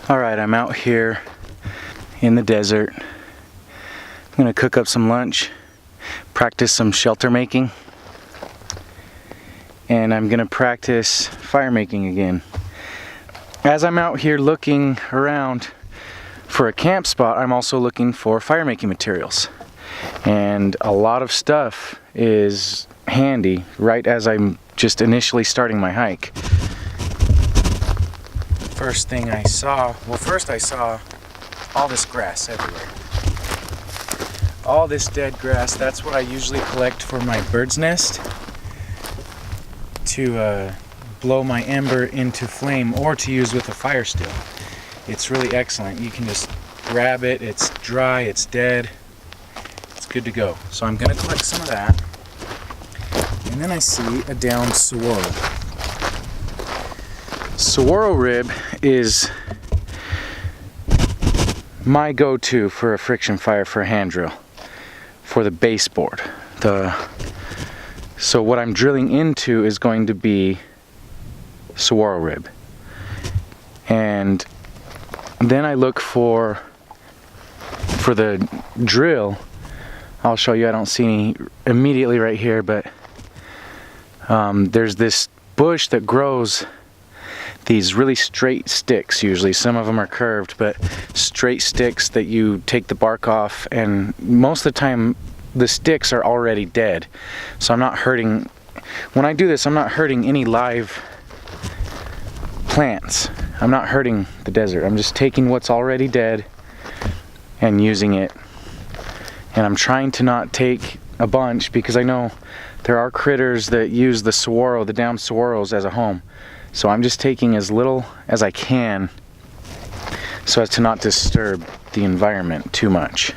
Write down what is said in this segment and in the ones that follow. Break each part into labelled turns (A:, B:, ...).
A: Alright, I'm out here in the desert. I'm gonna cook up some lunch, practice some shelter making, and I'm gonna practice fire making again. As I'm out here looking around for a camp spot, I'm also looking for fire making materials. And a lot of stuff is handy right as I'm just initially starting my hike. First thing I saw, first I saw all this grass everywhere. All this dead grass. That's what I usually collect for my bird's nest to blow my ember into flame or to use with a fire still. It's really excellent. You can just grab it, it's dry, it's dead, it's good to go. So I'm going to collect some of that. And then I see a downed saguaro. Saguaro rib is my go-to for a friction fire for a hand drill, for the baseboard. So what I'm drilling into is going to be saguaro rib. And then I look for the drill. I'll show you, I don't see any immediately right here, but there's this bush that grows these really straight sticks. Usually some of them are curved, but straight sticks that you take the bark off, and most of the time the sticks are already dead. So I'm not hurting, when I do this, I'm not hurting any live plants. I'm not hurting the desert. I'm just taking what's already dead and using it. And I'm trying to not take a bunch because I know there are critters that use the saguaro, the downed saguaros, as a home. So I'm just taking as little as I can so as to not disturb the environment too much.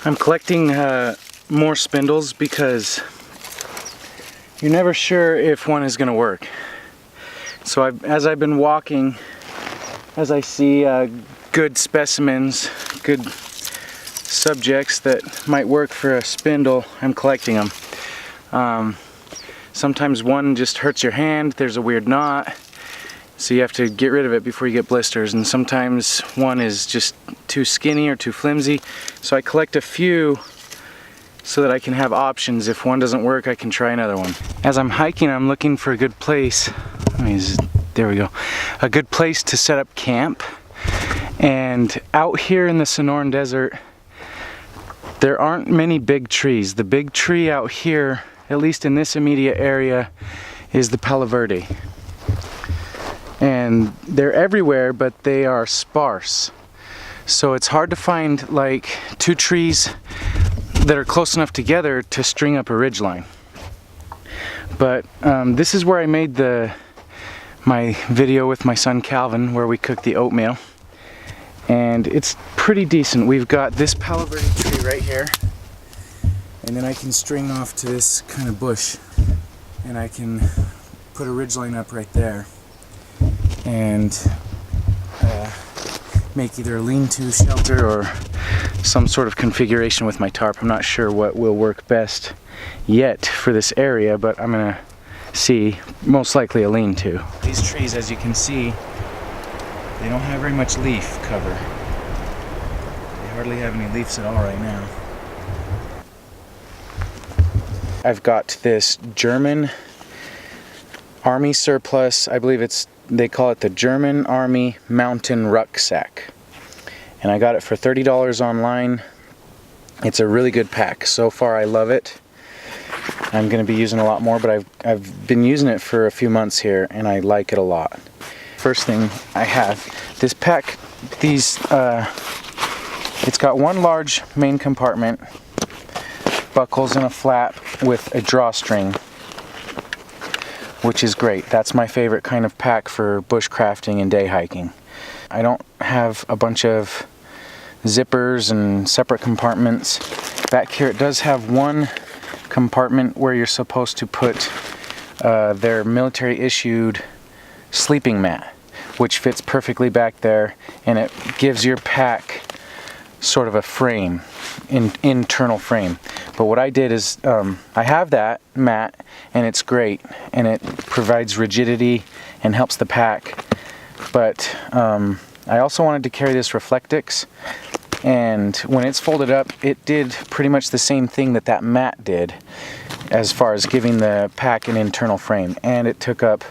A: I'm collecting more spindles because you're never sure if one is going to work. So as I've been walking, as I see good specimens, good subjects that might work for a spindle, I'm collecting them. Sometimes one just hurts your hand, there's a weird knot, so you have to get rid of it before you get blisters, and sometimes one is just too skinny or too flimsy. So I collect a few so that I can have options. If one doesn't work, I can try another one. As I'm hiking, I'm looking for a good place. There we go. A good place to set up camp. And out here in the Sonoran Desert, there aren't many big trees. The big tree out here, at least in this immediate area, is the Palo Verde. And they're everywhere, but they are sparse. So it's hard to find like two trees that are close enough together to string up a ridgeline. But this is where I made my video with my son Calvin, where we cooked the oatmeal. And it's pretty decent. We've got this Palo Verde tree right here, and then I can string off to this kind of bush, and I can put a ridgeline up right there and make either a lean-to shelter or some sort of configuration with my tarp. I'm not sure what will work best yet for this area, but I'm gonna see. Most likely a lean-to. These trees, as you can see, They don't have very much leaf cover. They hardly have any leaves at all right now. I've got this German Army surplus. I believe they call it the German Army Mountain Rucksack. And I got it for $30 online. It's a really good pack. So far I love it. I'm going to be using a lot more, but I've been using it for a few months here and I like it a lot. First thing I have, this pack, it's got one large main compartment, buckles and a flap with a drawstring, which is great. That's my favorite kind of pack for bushcrafting and day hiking. I don't have a bunch of zippers and separate compartments. Back here it does have one compartment where you're supposed to put their military issued sleeping mat, which fits perfectly back there, and it gives your pack sort of a frame, internal frame. But what I did is I have that mat and it's great and it provides rigidity and helps the pack, but I also wanted to carry this Reflectix, and when it's folded up it did pretty much the same thing that mat did as far as giving the pack an internal frame, and it took up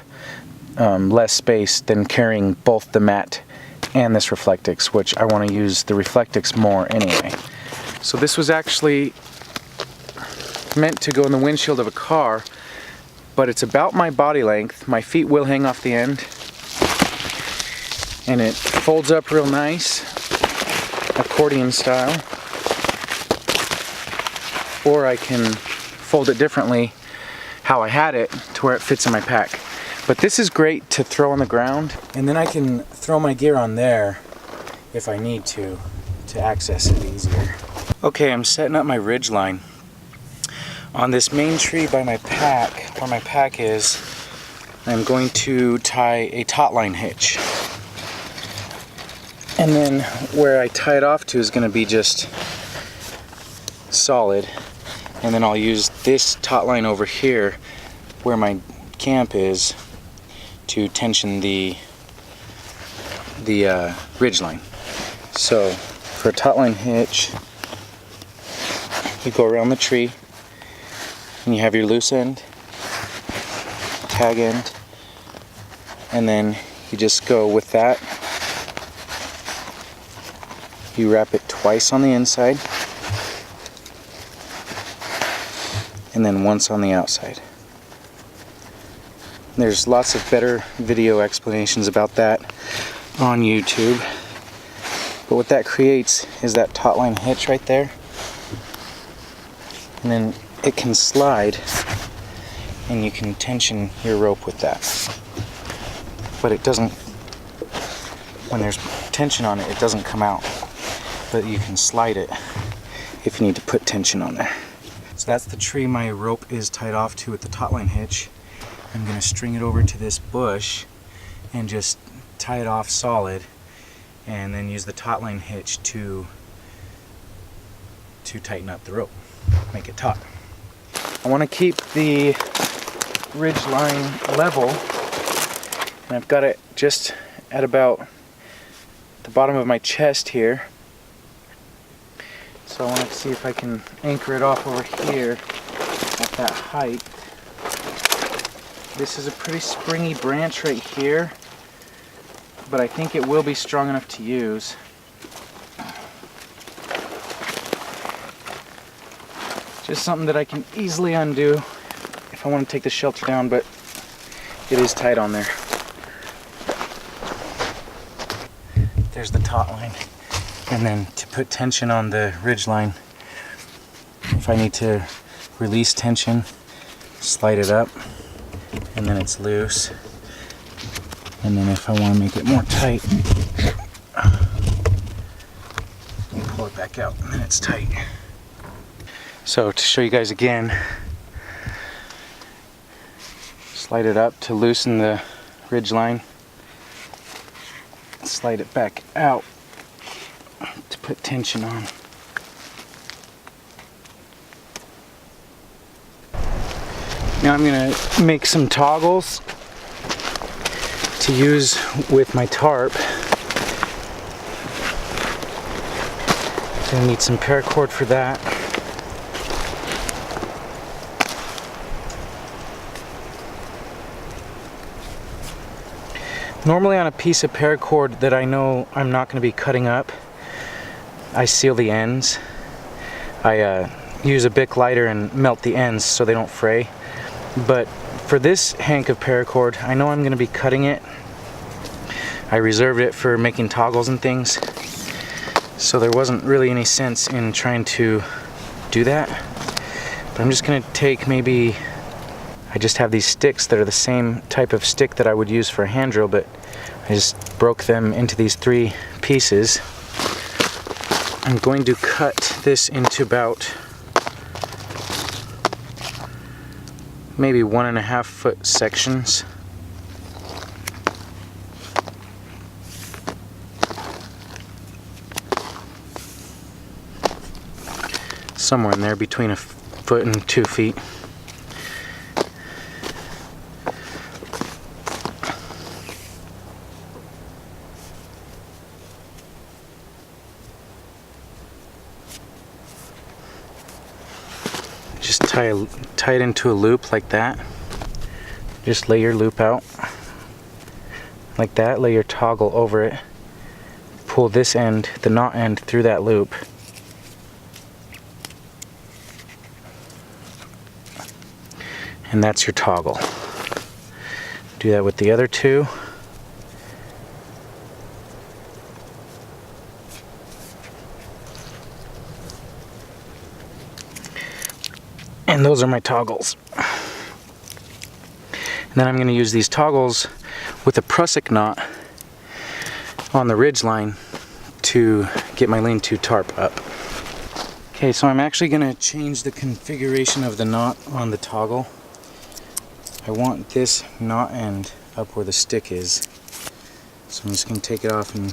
A: less space than carrying both the mat and this Reflectix, which I want to use the Reflectix more anyway. So this was actually meant to go in the windshield of a car, but it's about my body length. My feet will hang off the end, and it folds up real nice, accordion style, or I can fold it differently how I had it to where it fits in my pack. But this is great to throw on the ground, and then I can throw my gear on there if I need to access it easier. Okay, I'm setting up my ridge line. On this main tree by my pack, where my pack is, I'm going to tie a taut line hitch. And then where I tie it off to is going to be just solid. And then I'll use this taut line over here where my camp is to tension the ridge line. So for a taut line hitch, you go around the tree and you have your loose end, tag end, and then you just go with that. You wrap it twice on the inside and then once on the outside. There's lots of better video explanations about that on YouTube. But what that creates is that taut line hitch right there. And then it can slide and you can tension your rope with that. But it doesn't, when there's tension on it, it doesn't come out. But you can slide it if you need to put tension on there. So that's the tree my rope is tied off to with the taut line hitch. I'm going to string it over to this bush and just tie it off solid, and then use the taut line hitch to tighten up the rope, make it taut. I want to keep the ridge line level, and I've got it just at about the bottom of my chest here. So I want to see if I can anchor it off over here at that height. This is a pretty springy branch right here, but I think it will be strong enough to use. Just something that I can easily undo if I want to take the shelter down, but it is tight on there. There's the taut line. And then to put tension on the ridge line, if I need to release tension, slide it up, and then it's loose. And then if I want to make it more tight, pull it back out, and then it's tight. So to show you guys again, slide it up to loosen the ridge line, slide it back out to put tension on. Now I'm going to make some toggles to use with my tarp. Gonna need some paracord for that. Normally on a piece of paracord that I know I'm not going to be cutting up, I seal the ends. I use a Bic lighter and melt the ends so they don't fray. But for this hank of paracord, I know I'm going to be cutting it. I reserved it for making toggles and things, so there wasn't really any sense in trying to do that. But I'm just going to take maybe, I just have these sticks that are the same type of stick that I would use for a hand drill, but I just broke them into these 3 pieces. I'm going to cut this into about maybe 1.5 foot sections. Somewhere in there between 1 foot and 2 feet. Just tie it into a loop like that. Just lay your loop out like that. Lay your toggle over it. Pull this end, the knot end, through that loop. And that's your toggle. Do that with the other 2. And those are my toggles. And then I'm going to use these toggles with a prusik knot on the ridge line to get my lean-to tarp up. Okay, so I'm actually going to change the configuration of the knot on the toggle. I want this knot end up where the stick is. So I'm just going to take it off and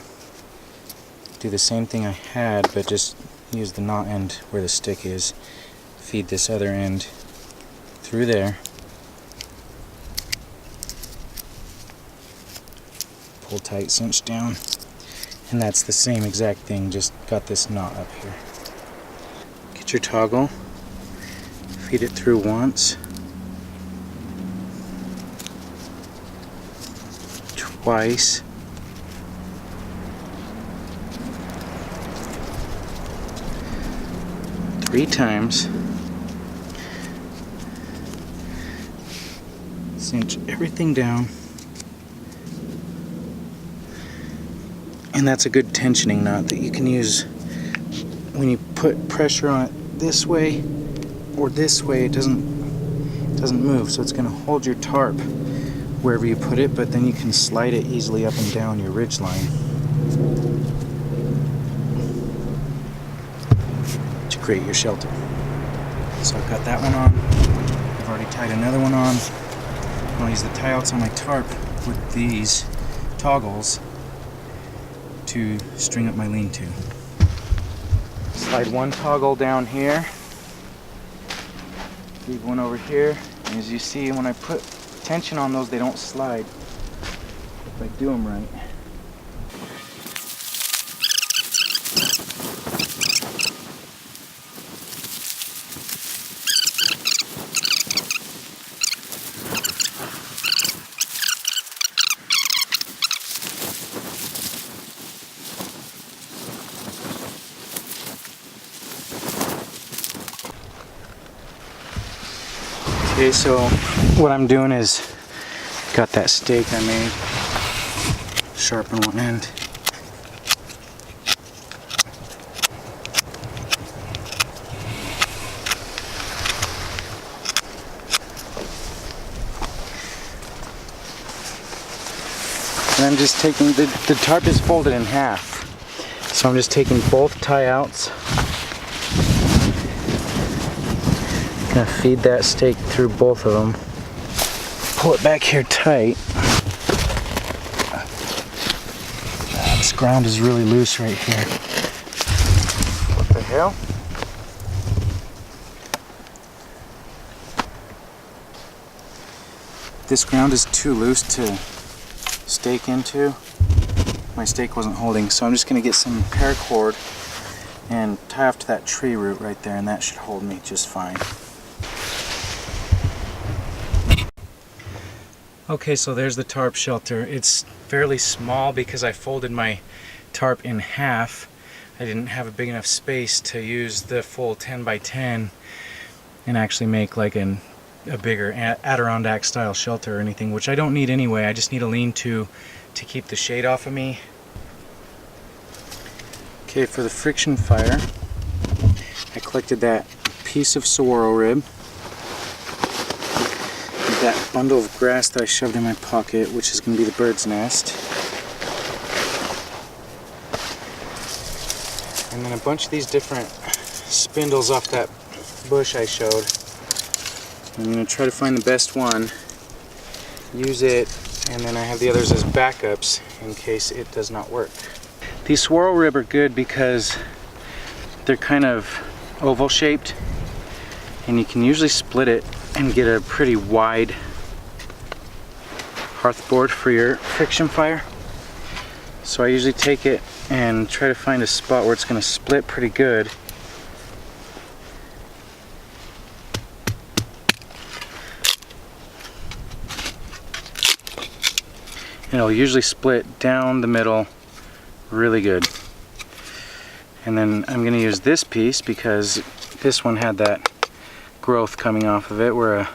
A: do the same thing I had, but just use the knot end where the stick is. Feed this other end through there. Pull tight, cinch down. And that's the same exact thing, just got this knot up here. Get your toggle, feed it through once, twice, three times. Cinch everything down. And that's a good tensioning knot that you can use when you put pressure on it this way or this way. It doesn't move, so it's going to hold your tarp wherever you put it, but then you can slide it easily up and down your ridge line to create your shelter. So I've got that one on. I've already tied another one on. I'll use the tie outs on my tarp with these toggles to string up my lean-to. Slide one toggle down here, leave one over here, and as you see, when I put tension on those, they don't slide if I do them right. Okay, so what I'm doing is got that stake I made, sharpen one end. And I'm just taking, the tarp is folded in half, so I'm just taking both tie outs. Gonna feed that stake through both of them. Pull it back here tight. This ground is really loose right here. What the hell? This ground is too loose to stake into. My stake wasn't holding, so I'm just gonna get some paracord and tie off to that tree root right there, and that should hold me just fine. Okay, so there's the tarp shelter. It's fairly small because I folded my tarp in half. I didn't have a big enough space to use the full 10 by 10 and actually make like a bigger Adirondack style shelter or anything, which I don't need anyway. I just need a lean-to to keep the shade off of me. Okay, for the friction fire, I collected that piece of saguaro rib, that bundle of grass that I shoved in my pocket, which is going to be the bird's nest, and then a bunch of these different spindles off that bush I showed. I'm going to try to find the best one, use it, and then I have the others as backups in case it does not work. These swirl rib are good because they're kind of oval shaped, and you can usually split it and get a pretty wide hearth board for your friction fire. So I usually take it and try to find a spot where it's going to split pretty good. It'll usually split down the middle really good. And then I'm going to use this piece because this one had that growth coming off of it where a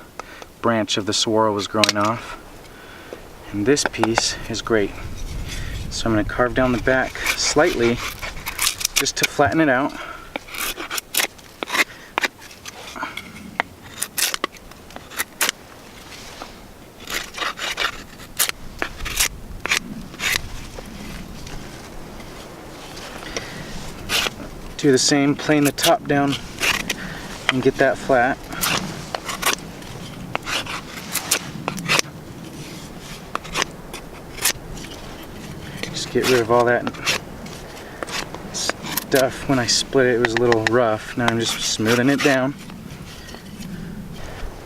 A: branch of the saguaro was growing off. And this piece is great. So I'm going to carve down the back slightly just to flatten it out. Do the same, plane the top down and get that flat. Just get rid of all that stuff. When I split it, it was a little rough. Now I'm just smoothing it down.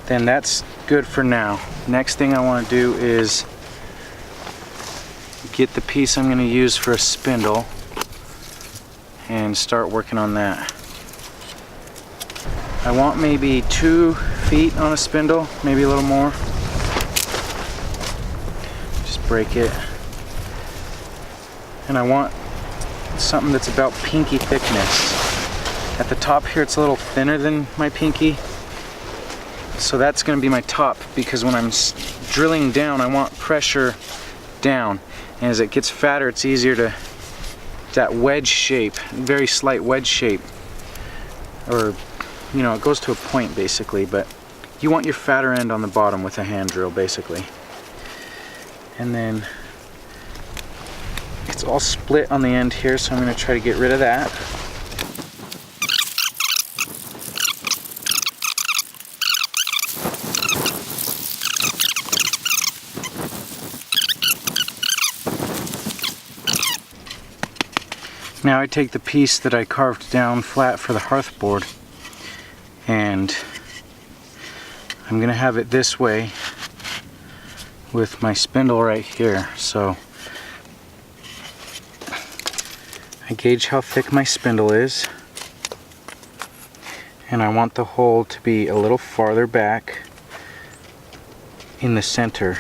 A: Then that's good for now. Next thing I want to do is get the piece I'm going to use for a spindle and start working on that. I want maybe 2 feet on a spindle, maybe a little more. Just break it. And I want something that's about pinky thickness. At the top here it's a little thinner than my pinky. So that's going to be my top, because when I'm drilling down I want pressure down. And as it gets fatter it's easier to, that wedge shape, very slight wedge shape, or you know, it goes to a point basically, but you want your fatter end on the bottom with a hand drill basically. And then it's all split on the end here, so I'm going to try to get rid of that. Now I take the piece that I carved down flat for the hearth board, and I'm going to have it this way with my spindle right here. So I gauge how thick my spindle is, and I want the hole to be a little farther back in the center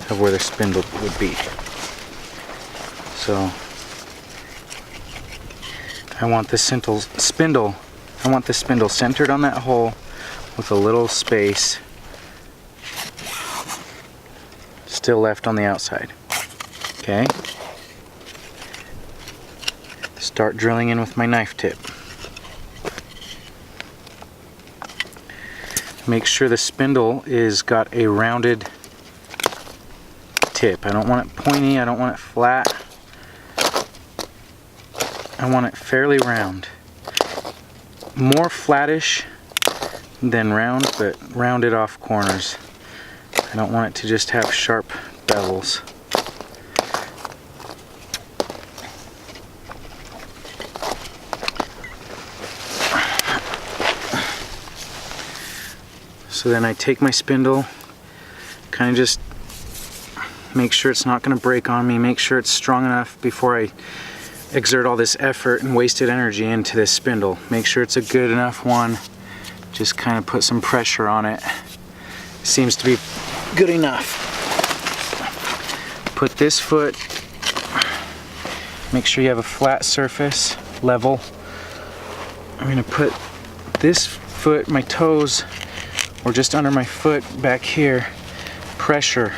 A: of where the spindle would be. So I want the spindle centered on that hole with a little space still left on the outside. Okay? Start drilling in with my knife tip. Make sure the spindle is got a rounded tip. I don't want it pointy, I don't want it flat. I want it fairly round. More flattish than round, but rounded off corners. I don't want it to just have sharp bevels. So then I take my spindle, kind of just make sure it's not going to break on me, make sure it's strong enough before I exert all this effort and wasted energy into this spindle. Make sure it's a good enough one. Just kind of put some pressure on it. Seems to be good enough. Put this foot, make sure you have a flat surface, level. I'm gonna put this foot, my toes, or just under my foot back here, pressure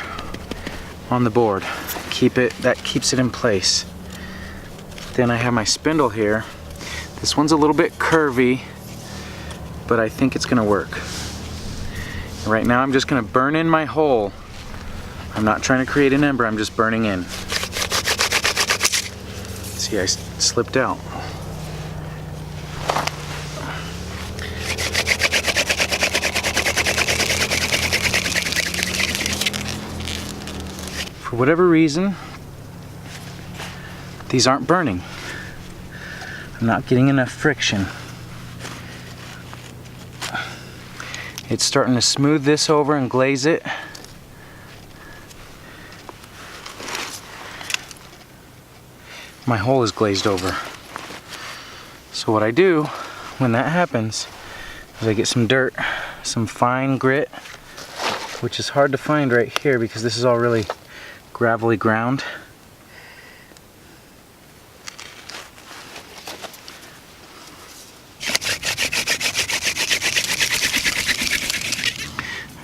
A: on the board. That keeps it in place. Then I have my spindle here. This one's a little bit curvy, but I think it's gonna work. Right now I'm just gonna burn in my hole. I'm not trying to create an ember, I'm just burning in. See, I slipped out. For whatever reason, these aren't burning. I'm not getting enough friction. It's starting to smooth this over and glaze it. My hole is glazed over. So what I do when that happens is I get some dirt, some fine grit, which is hard to find right here because this is all really gravelly ground.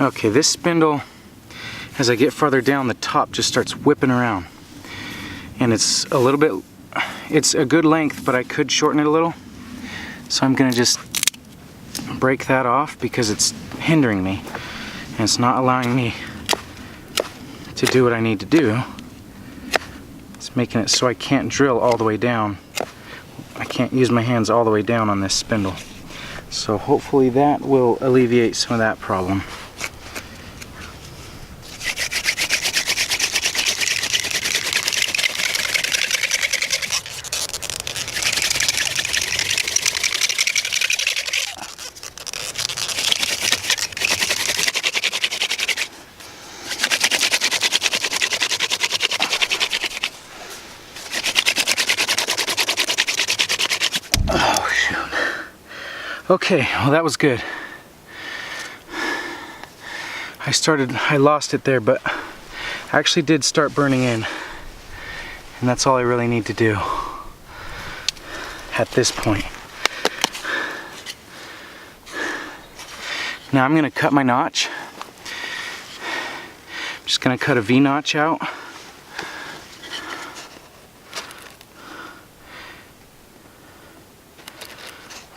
A: Okay, this spindle, as I get farther down, the top just starts whipping around. And it's a little bit, it's a good length, but I could shorten it a little. So I'm gonna just break that off because it's hindering me. And it's not allowing me to do what I need to do. It's making it so I can't drill all the way down. I can't use my hands all the way down on this spindle. So hopefully that will alleviate some of that problem. Okay, well that was good. I lost it there, but I actually did start burning in. And that's all I really need to do at this point. Now I'm gonna cut my notch. I'm just gonna cut a V notch out.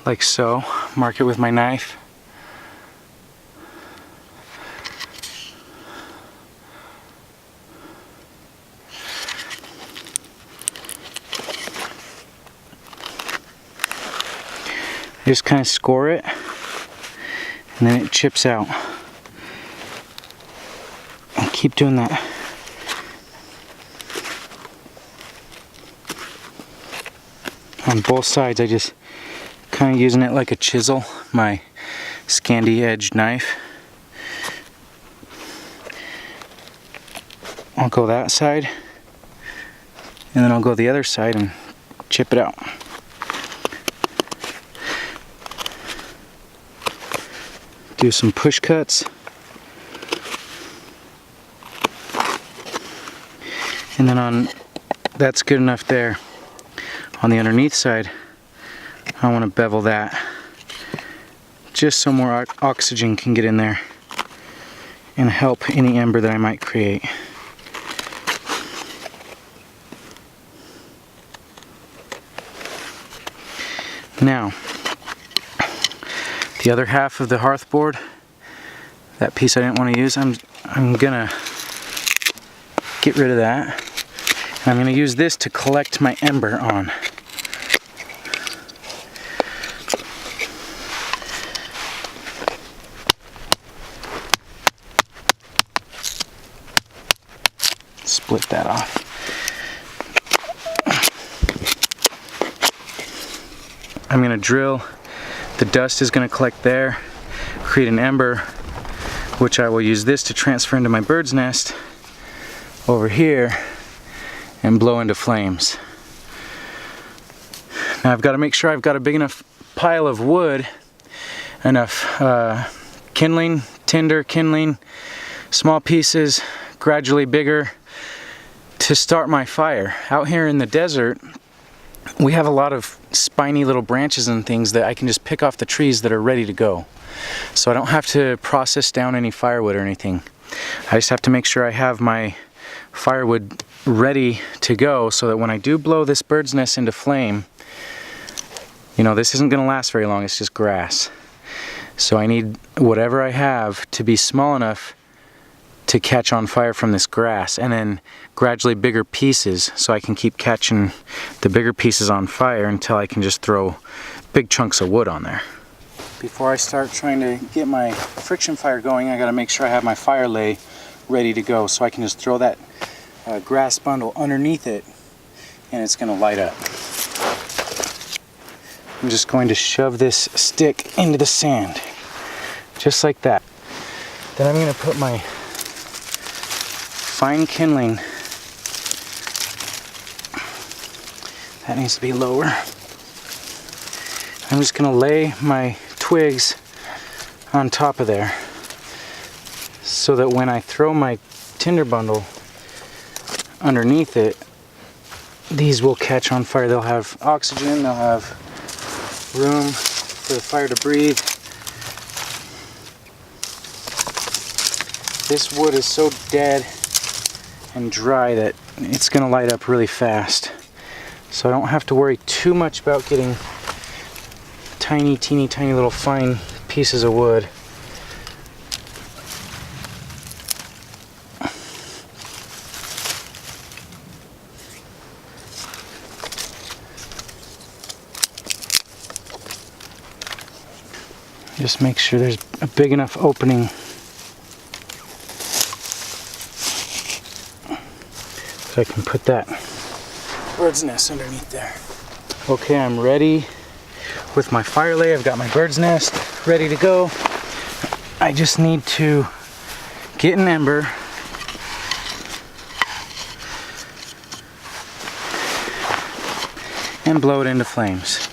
A: Like so. Mark it with my knife. Just kind of score it, and then it chips out. And keep doing that. On both sides, I just kind of using it like a chisel, my Scandi edged knife. I'll go that side, and then I'll go the other side and chip it out. Do some push cuts. And then that's good enough there. On the underneath side, I want to bevel that just so more oxygen can get in there and help any ember that I might create. Now, the other half of the hearth board, that piece I didn't want to use, I'm gonna get rid of that. And I'm gonna use this to collect my ember on. Split that off. I'm gonna drill. The dust is gonna collect there, create an ember, which I will use this to transfer into my bird's nest over here and blow into flames. Now I've got to make sure I've got a big enough pile of wood, enough kindling, tinder, kindling, small pieces, gradually bigger, to start my fire. Out here in the desert, we have a lot of spiny little branches and things that I can just pick off the trees that are ready to go. So I don't have to process down any firewood or anything. I just have to make sure I have my firewood ready to go so that when I do blow this bird's nest into flame, you know, this isn't going to last very long, it's just grass. So I need whatever I have to be small enough to catch on fire from this grass, and then gradually bigger pieces so I can keep catching the bigger pieces on fire until I can just throw big chunks of wood on there. Before I start trying to get my friction fire going, I got to make sure I have my fire lay ready to go so I can just throw that grass bundle underneath it and it's going to light up. I'm just going to shove this stick into the sand, just like that. Then I'm going to put my fine kindling, that needs to be lower. I'm just going to lay my twigs on top of there so that when I throw my tinder bundle underneath it, these will catch on fire. They'll have oxygen, they'll have room for the fire to breathe. This wood is so dead and dry that it's going to light up really fast. So I don't have to worry too much about getting tiny, teeny, tiny little fine pieces of wood. Just make sure there's a big enough opening so I can put that bird's nest underneath there. Okay, I'm ready with my fire lay. I've got my bird's nest ready to go. I just need to get an ember and blow it into flames.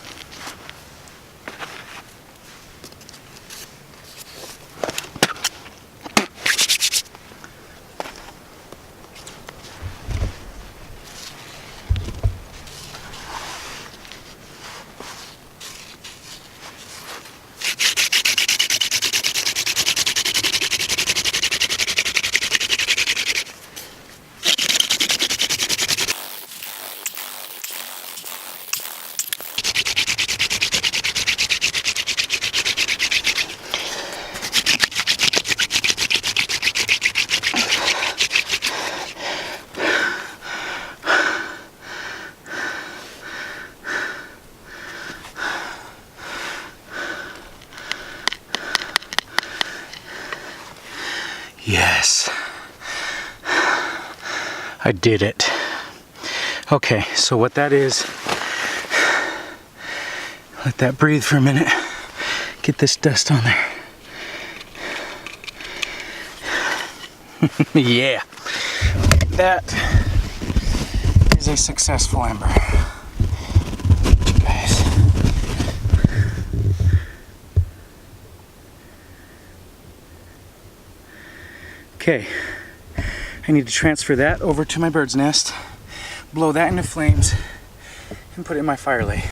A: Yes, I did it. Okay, so what that is, let that breathe for a minute, get this dust on there. Yeah, that is a successful ember. Guys. Okay, I need to transfer that over to my bird's nest, blow that into flames, and put it in my fire lay.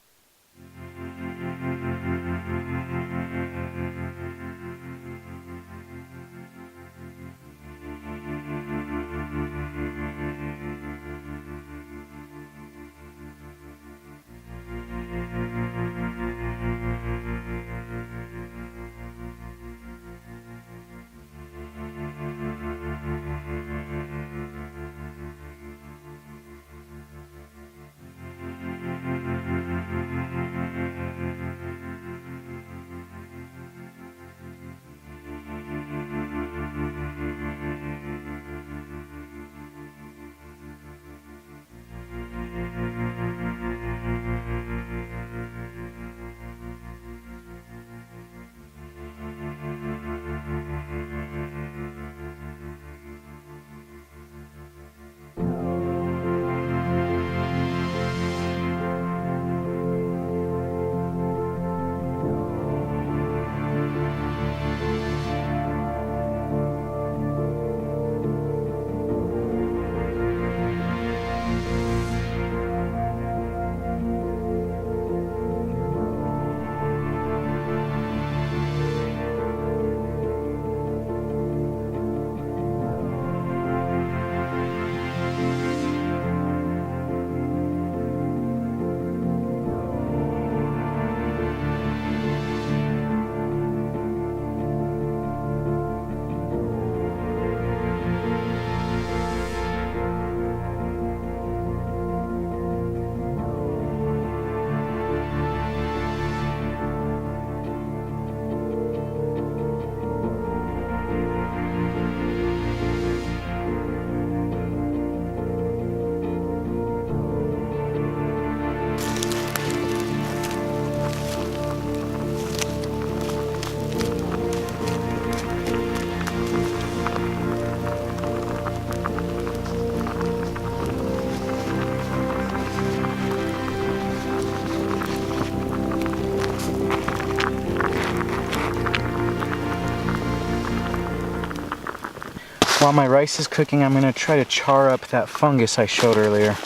A: while my rice is cooking, I'm going to try to char up that fungus I showed earlier.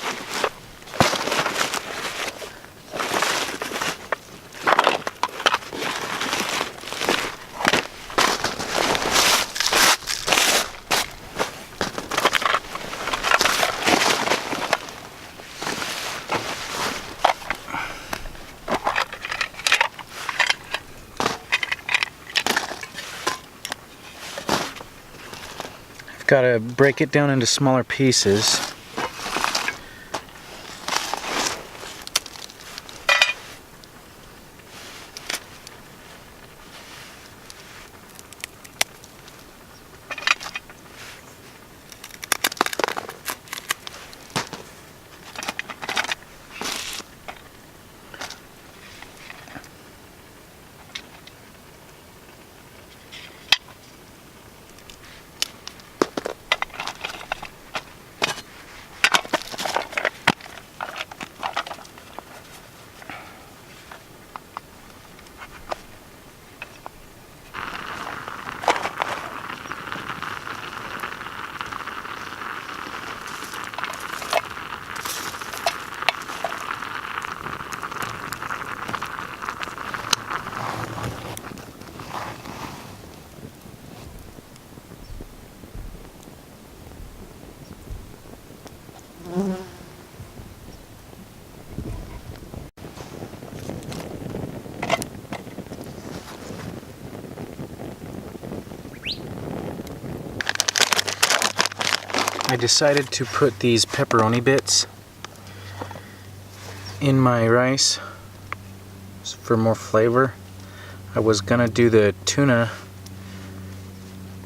A: Got to break it down into smaller pieces. I decided to put these pepperoni bits in my rice for more flavor. I was gonna do the tuna,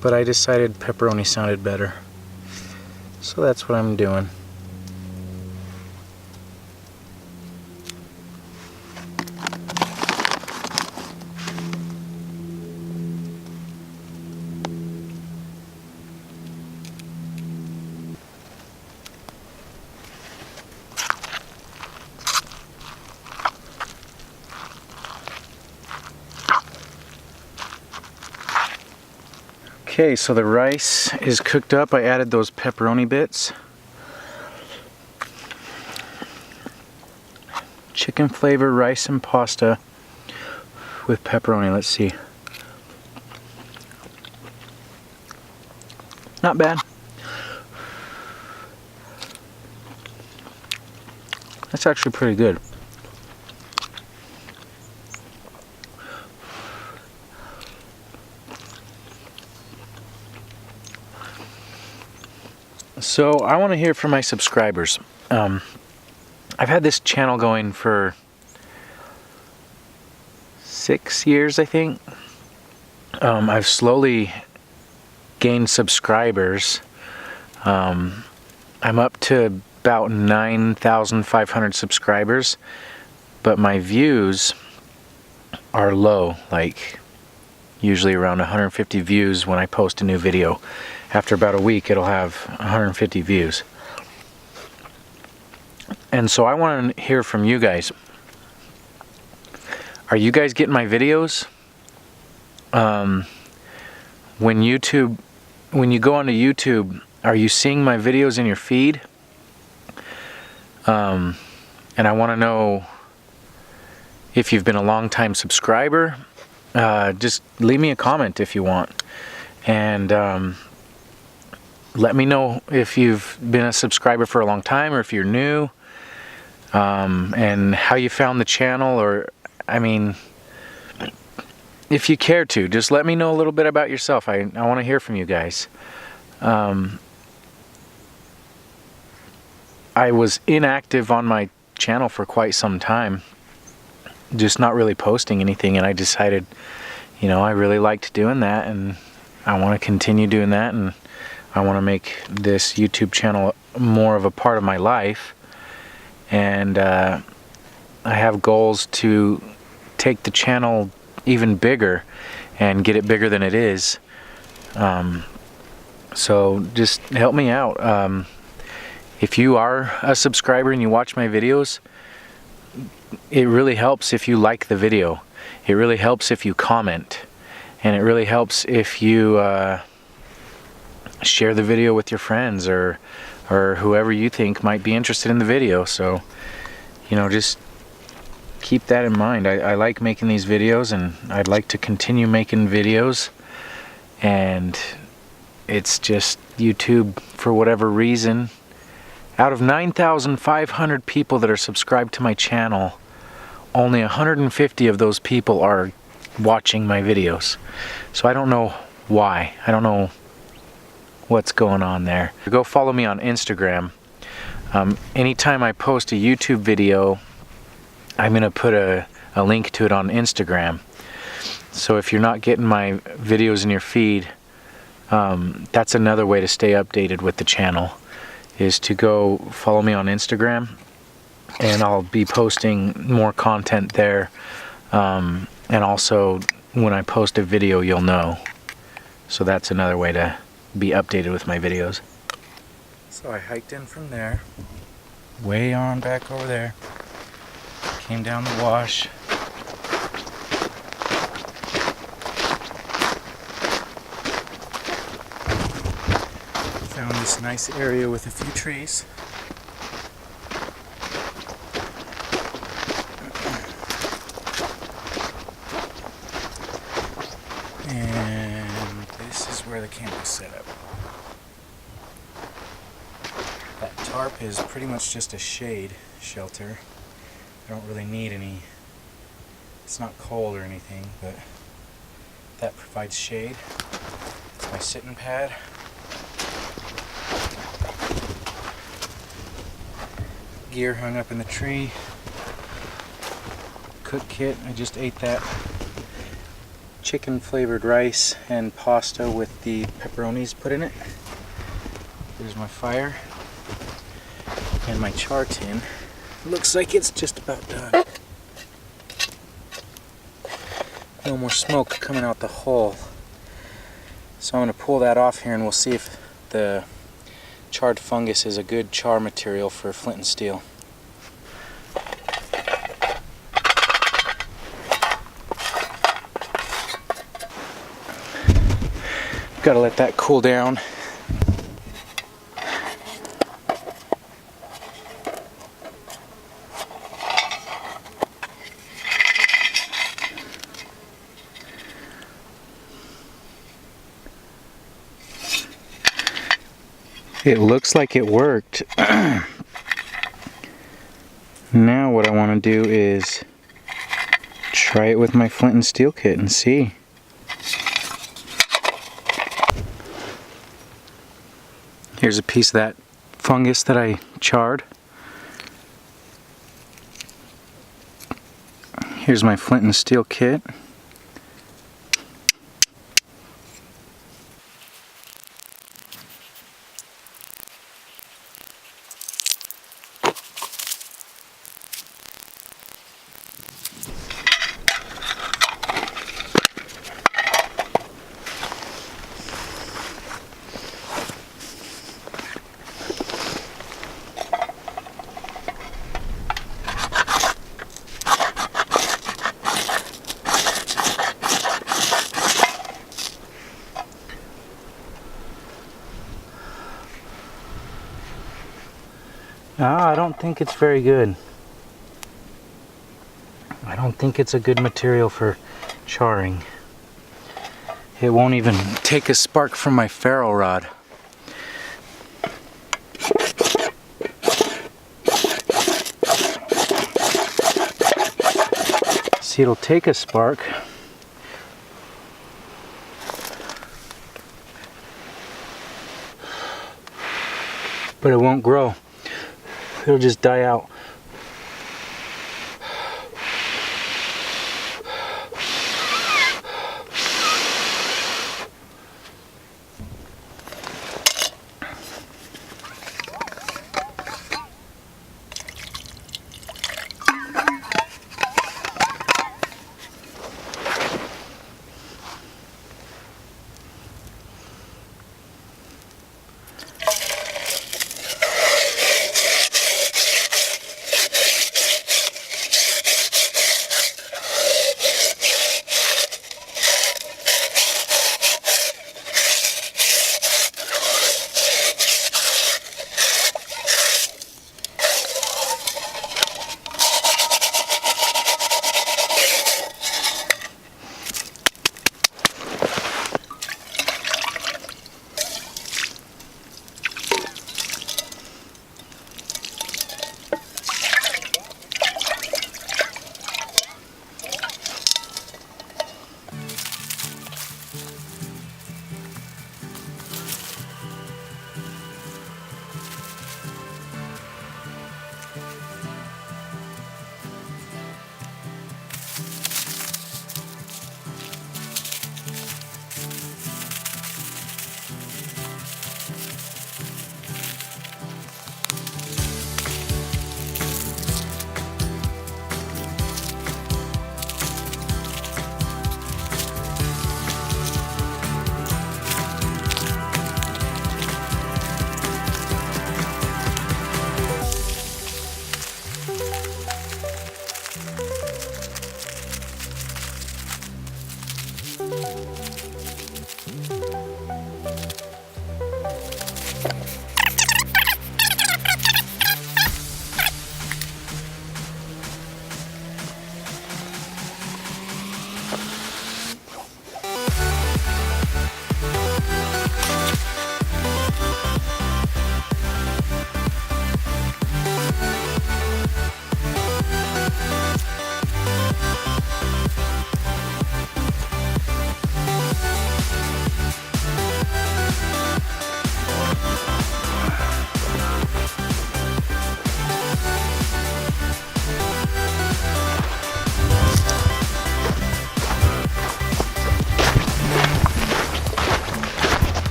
A: but I decided pepperoni sounded better. So that's what I'm doing. Okay, so the rice is cooked up. I added those pepperoni bits. Chicken flavor rice and pasta with pepperoni. Let's see. Not bad. That's actually pretty good. So I want to hear from my subscribers. I've had this channel going for 6 years, I think. I've slowly gained subscribers. I'm up to about 9,500 subscribers, but my views are low, like usually around 150 views when I post a new video. After about a week, it'll have 150 views. And so I want to hear from you guys. Are you guys getting my videos? When you go onto YouTube, are you seeing my videos in your feed? And I want to know if you've been a long-time subscriber. Just leave me a comment if you want. And let me know if you've been a subscriber for a long time or if you're new, and how you found the channel, or I mean, if you care to, just let me know a little bit about yourself. I want to hear from you guys. I was inactive on my channel for quite some time, just not really posting anything, and I decided, you know, I really liked doing that, and I want to continue doing that, and I want to make this YouTube channel more of a part of my life. And I have goals to take the channel even bigger and get it bigger than it is. So just help me out. If you are a subscriber and you watch my videos, it really helps if you like the video. It really helps if you comment. And it really helps if you share the video with your friends or whoever you think might be interested in the video. So, you know, just keep that in mind. I like making these videos, and I'd like to continue making videos, and it's just YouTube, for whatever reason, out of 9,500 people that are subscribed to my channel, only 150 of those people are watching my videos. So I don't know why. I don't know what's going on there. Go follow me on Instagram. Anytime I post a YouTube video, I'm gonna put a link to it on Instagram. So if you're not getting my videos in your feed, that's another way to stay updated with the channel, is to go follow me on Instagram, and I'll be posting more content there. And also, when I post a video, you'll know. So that's another way to be updated with my videos. So I hiked in from there, way on back over there, came down the wash, found this nice area with a few trees. And this is where the camp is set up. That tarp is pretty much just a shade shelter. I don't really need any, it's not cold or anything, but that provides shade. It's my sitting pad. Gear hung up in the tree. Cook kit, I just ate that chicken flavored rice and pasta with the pepperonis put in it. There's my fire and my char tin. Looks like it's just about done. No more smoke coming out the hole. So I'm going to pull that off here, and we'll see if the charred fungus is a good char material for flint and steel. Got to let that cool down. It looks like it worked. Now what I want to do is try it with my flint and steel kit and see. Here's a piece of that fungus that I charred. Here's my flint and steel kit. I don't think it's very good. I don't think it's a good material for charring. It won't even take a spark from my ferro rod. See, it'll take a spark, but it won't grow. It'll just die out.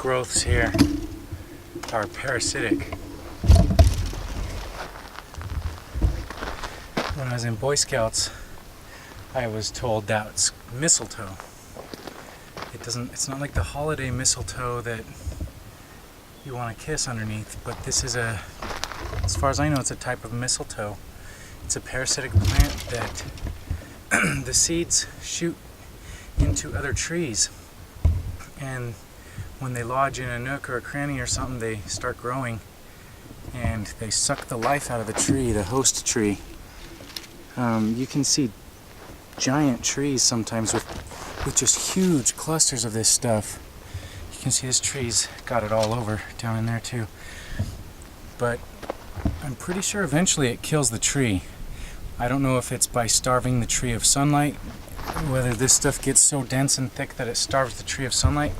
A: growths here are parasitic. When I was in Boy Scouts, I was told that's mistletoe. It's not like the holiday mistletoe that you want to kiss underneath, but this is as far as I know, it's a type of mistletoe. It's a parasitic plant that the seeds shoot into other trees, and when they lodge in a nook or a cranny or something, they start growing and they suck the life out of the tree, the host tree. You can see giant trees sometimes with just huge clusters of this stuff. You can see this tree's got it all over down in there too. But I'm pretty sure eventually it kills the tree. I don't know if it's by starving the tree of sunlight, whether this stuff gets so dense and thick that it starves the tree of sunlight,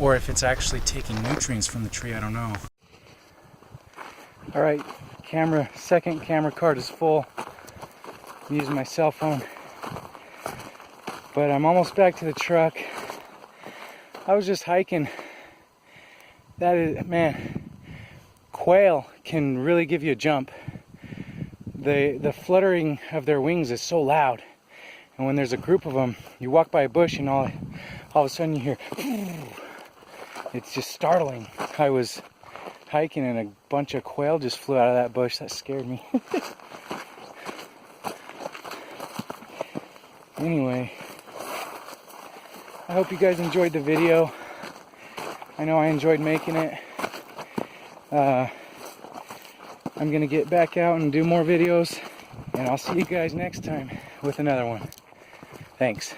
A: or if it's actually taking nutrients from the tree. I don't know. Alright, second camera card is full. I'm using my cell phone. But I'm almost back to the truck. I was just hiking. That is, man, quail can really give you a jump. The fluttering of their wings is so loud. And when there's a group of them, you walk by a bush and all of a sudden you hear, it's just startling. I was hiking and a bunch of quail just flew out of that bush. That scared me. Anyway, I hope you guys enjoyed the video. I know I enjoyed making it. I'm gonna get back out and do more videos, and I'll see you guys next time with another one. Thanks.